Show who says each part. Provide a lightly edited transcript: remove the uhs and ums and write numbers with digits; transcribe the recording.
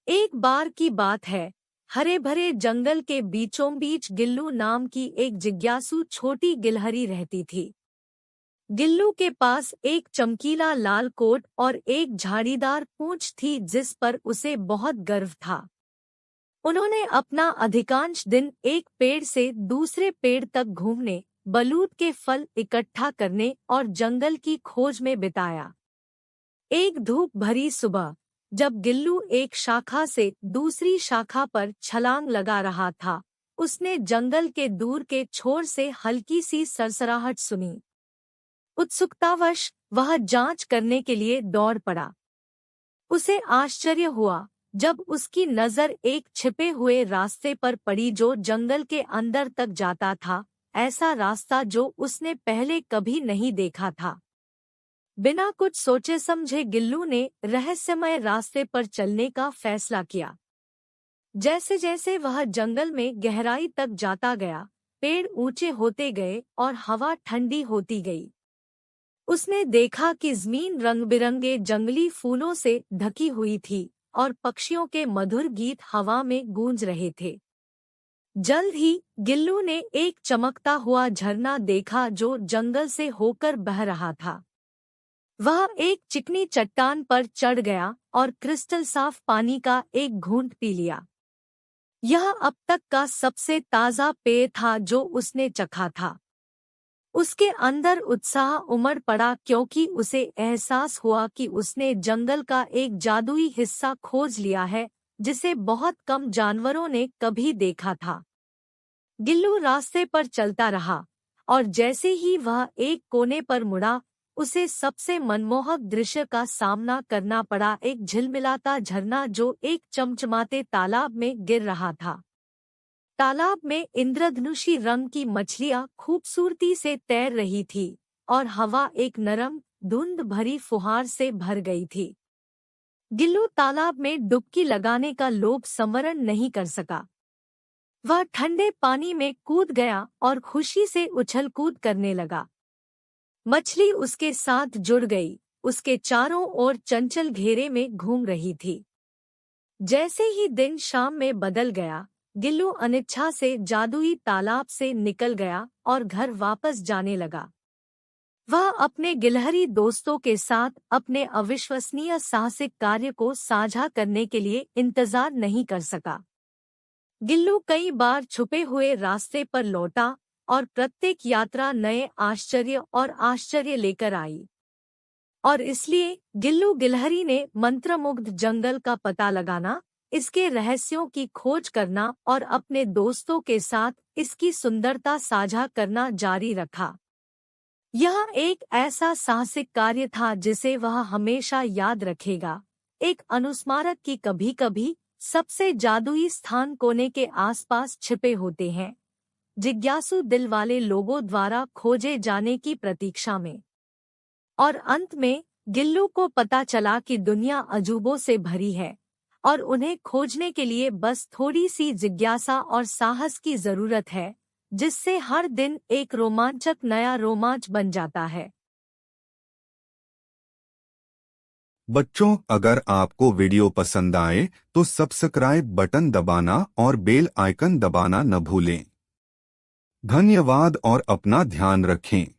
Speaker 1: एक बार की बात है। हरे भरे जंगल के बीचों बीच गिल्लू नाम की एक जिज्ञासु छोटी गिलहरी रहती थी। गिल्लू के पास एक चमकीला लाल कोट और एक झाड़ीदार पूंछ थी जिस पर उसे बहुत गर्व था। उन्होंने अपना अधिकांश दिन एक पेड़ से दूसरे पेड़ तक घूमने, बलूत के फल इकट्ठा करने और जंगल की खोज में बिताया। एक धूप भरी सुबह, जब गिल्लू एक शाखा से दूसरी शाखा पर छलांग लगा रहा था, उसने जंगल के दूर के छोर से हल्की सी सरसराहट सुनी। उत्सुकतावश वह जांच करने के लिए दौड़ पड़ा। उसे आश्चर्य हुआ जब उसकी नजर एक छिपे हुए रास्ते पर पड़ी जो जंगल के अंदर तक जाता था, ऐसा रास्ता जो उसने पहले कभी नहीं देखा था। बिना कुछ सोचे समझे गिल्लू ने रहस्यमय रास्ते पर चलने का फैसला किया। जैसे जैसे वह जंगल में गहराई तक जाता गया, पेड़ ऊंचे होते गए और हवा ठंडी होती गई। उसने देखा कि ज़मीन रंग-बिरंगे जंगली फूलों से ढकी हुई थी और पक्षियों के मधुर गीत हवा में गूंज रहे थे। जल्द ही गिल्लू ने एक चमकता हुआ झरना देखा जो जंगल से होकर बह रहा था। वह एक चिकनी चट्टान पर चढ़ गया और क्रिस्टल साफ पानी का एक घूंट पी लिया। यह अब तक का सबसे ताज़ा पेय था जो उसने चखा था। उसके अंदर उत्साह उमड़ पड़ा क्योंकि उसे एहसास हुआ कि उसने जंगल का एक जादुई हिस्सा खोज लिया है जिसे बहुत कम जानवरों ने कभी देखा था। गिल्लू रास्ते पर चलता रहा और जैसे ही वह एक कोने पर मुड़ा, उसे सबसे मनमोहक दृश्य का सामना करना पड़ा, एक झिलमिलाता झरना जो एक चमचमाते तालाब में गिर रहा था। तालाब में इंद्रधनुषी रंग की मछलियां खूबसूरती से तैर रही थी और हवा एक नरम, धुंध भरी फुहार से भर गई थी। गिल्लू तालाब में डुबकी लगाने का लोभ संवरण नहीं कर सका। वह ठंडे पानी में कूद गया और खुशी से उछल कूद करने लगा। मछली उसके साथ जुड़ गई, उसके चारों ओर चंचल घेरे में घूम रही थी। जैसे ही दिन शाम में बदल गया, गिल्लू अनिच्छा से जादुई तालाब से निकल गया और घर वापस जाने लगा। वह अपने गिलहरी दोस्तों के साथ अपने अविश्वसनीय साहसिक कार्य को साझा करने के लिए इंतजार नहीं कर सका। गिल्लू कई बार छुपे हुए रास्ते पर लौटा और प्रत्येक यात्रा नए आश्चर्य लेकर आई। और इसलिए गिल्लू गिलहरी ने मंत्रमुग्ध जंगल का पता लगाना, इसके रहस्यों की खोज करना और अपने दोस्तों के साथ इसकी सुंदरता साझा करना जारी रखा। यह एक ऐसा साहसिक कार्य था जिसे वह हमेशा याद रखेगा, एक अनुस्मारक की कभी-कभी सबसे जादुई स्थान कोने के आसपास छिपे होते हैं, जिज्ञासु दिल वाले लोगों द्वारा खोजे जाने की प्रतीक्षा में। और अंत में गिल्लू को पता चला कि दुनिया अजूबों से भरी है और उन्हें खोजने के लिए बस थोड़ी सी जिज्ञासा और साहस की जरूरत है, जिससे हर दिन एक रोमांचक नया रोमांच बन जाता है।
Speaker 2: बच्चों, अगर आपको वीडियो पसंद आए तो सब्सक्राइब बटन दबाना और बेल आइकन दबाना न भूलें। धन्यवाद और अपना ध्यान रखें।